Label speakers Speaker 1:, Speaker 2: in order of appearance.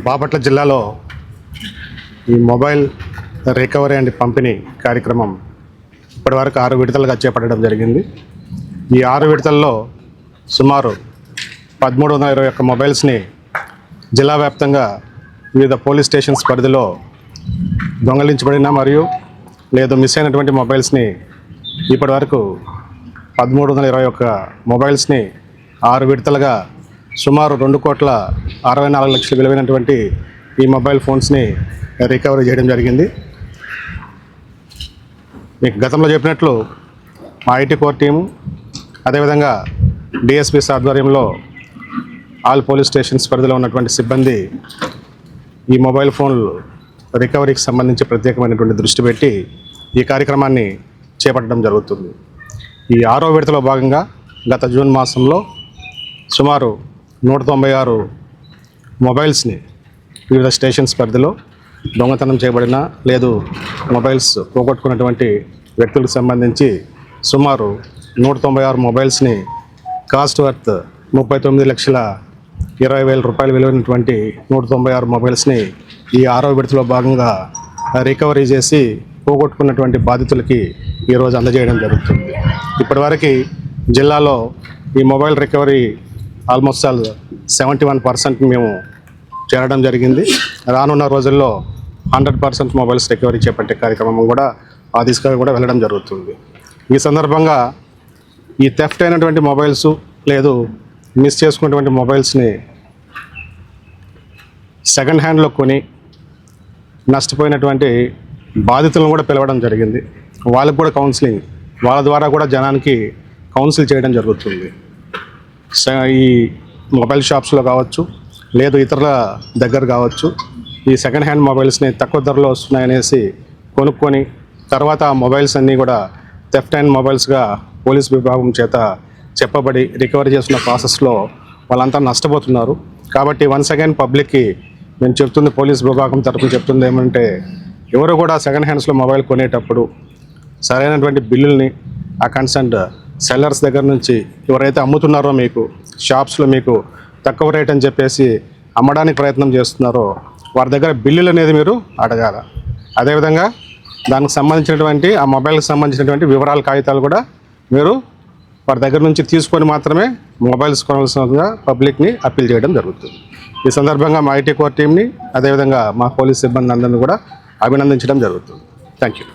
Speaker 1: బాపట్ల జిల్లాలో ఈ mobile recovery and పంపిణీ కార్యక్రమం ఇప్పటివరకు 6 విడతలుగా చేపట్టడం జరిగింది. ఈ 6 విడతల్లో సుమారు 1321 మొబైల్స్ని జిల్లా వ్యాప్తంగా వివిధ పోలీస్ స్టేషన్స్ పరిధిలో దొంగలించబడిన మరియు లేదు మిస్ అయినటువంటి మొబైల్స్ని ఇప్పటివరకు 1321 మొబైల్స్ని 6 విడతలుగా సుమారు 2,64,00,000 విలువైనటువంటి ఈ మొబైల్ ఫోన్స్ని రికవరీ చేయడం జరిగింది. మీకు గతంలో చెప్పినట్లు మా ఐటీ కోర్ టీము అదేవిధంగా డిఎస్పీస్ ఆధ్వర్యంలో ఆల్ పోలీస్ స్టేషన్స్ పరిధిలో ఉన్నటువంటి సిబ్బంది ఈ మొబైల్ ఫోన్లు రికవరీకి సంబంధించి ప్రత్యేకమైనటువంటి దృష్టి పెట్టి ఈ కార్యక్రమాన్ని చేపట్టడం జరుగుతుంది. ఈ 6వ విడతలో భాగంగా గత జూన్ మాసంలో సుమారు 196 మొబైల్స్ని వివిధ స్టేషన్స్ పరిధిలో దొంగతనం చేయబడిన లేదు మొబైల్స్ పోగొట్టుకున్నటువంటి వ్యక్తులకు సంబంధించి సుమారు 196 మొబైల్స్ని కాస్ట్ వర్త్ 39,20,000 రూపాయలు విలువైనటువంటి 196 మొబైల్స్ని ఈ 6వ విడతలో భాగంగా రికవరీ చేసి పోగొట్టుకున్నటువంటి బాధితులకి ఈరోజు అందజేయడం జరుగుతుంది. ఇప్పటివరకు జిల్లాలో ఈ మొబైల్ రికవరీ ఆల్మోస్ట్ 71% మేము చేరడం జరిగింది. రానున్న రోజుల్లో 100% మొబైల్స్ రికవరీ చేపట్టే కార్యక్రమం కూడా ఆ దిశగా కూడా వెళ్ళడం జరుగుతుంది. ఈ సందర్భంగా ఈ థెఫ్ట్ అయినటువంటి మొబైల్స్ లేదు మిస్ చేసుకున్నటువంటి మొబైల్స్ని సెకండ్ హ్యాండ్లో కొని నష్టపోయినటువంటి బాధితులను కూడా పిలవడం జరిగింది. వాళ్ళకు కూడా కౌన్సిలింగ్ వాళ్ళ ద్వారా కూడా జనానికి కౌన్సిల్ చేయడం జరుగుతుంది. ఈ మొబైల్ షాప్స్లో కావచ్చు లేదు ఇతరుల దగ్గర కావచ్చు ఈ సెకండ్ హ్యాండ్ మొబైల్స్ని తక్కువ ధరలో వస్తున్నాయనేసి కొనుక్కొని తర్వాత ఆ మొబైల్స్ అన్నీ కూడా థెఫ్ట్ అయిన మొబైల్స్గా పోలీస్ విభాగం చేత చెప్పబడి రికవరీ చేస్తున్న ప్రాసెస్లో వాళ్ళంతా నష్టపోతున్నారు. కాబట్టి వన్స్ అగైన్ పబ్లిక్కి నేను చెప్తుంది, పోలీస్ విభాగం తరఫున చెప్తుంది ఏమంటే ఎవరు కూడా సెకండ్ హ్యాండ్స్లో మొబైల్ కొనేటప్పుడు సరైనటువంటి బిల్లుల్ని ఆ కన్సర్న్డ్ సెల్లర్స్ దగ్గర నుంచి ఎవరైతే అమ్ముతున్నారో మీకు షాప్స్లో మీకు తక్కువ రేట్ అని చెప్పేసి అమ్మడానికి ప్రయత్నం చేస్తున్నారో వారి దగ్గర బిల్లులు అనేది మీరు అడగాల. అదేవిధంగా దానికి సంబంధించినటువంటి ఆ మొబైల్కి సంబంధించినటువంటి వివరాల కాగితాలు కూడా మీరు వారి దగ్గర నుంచి తీసుకొని మాత్రమే మొబైల్స్ కొనాల్సిందిగా పబ్లిక్ని అప్పీల్ చేయడం జరుగుతుంది. ఈ సందర్భంగా మా ఐటీ కోర్ టీంని అదేవిధంగా మా పోలీస్ సిబ్బంది అందరినీ కూడా అభినందించడం జరుగుతుంది. Thank you.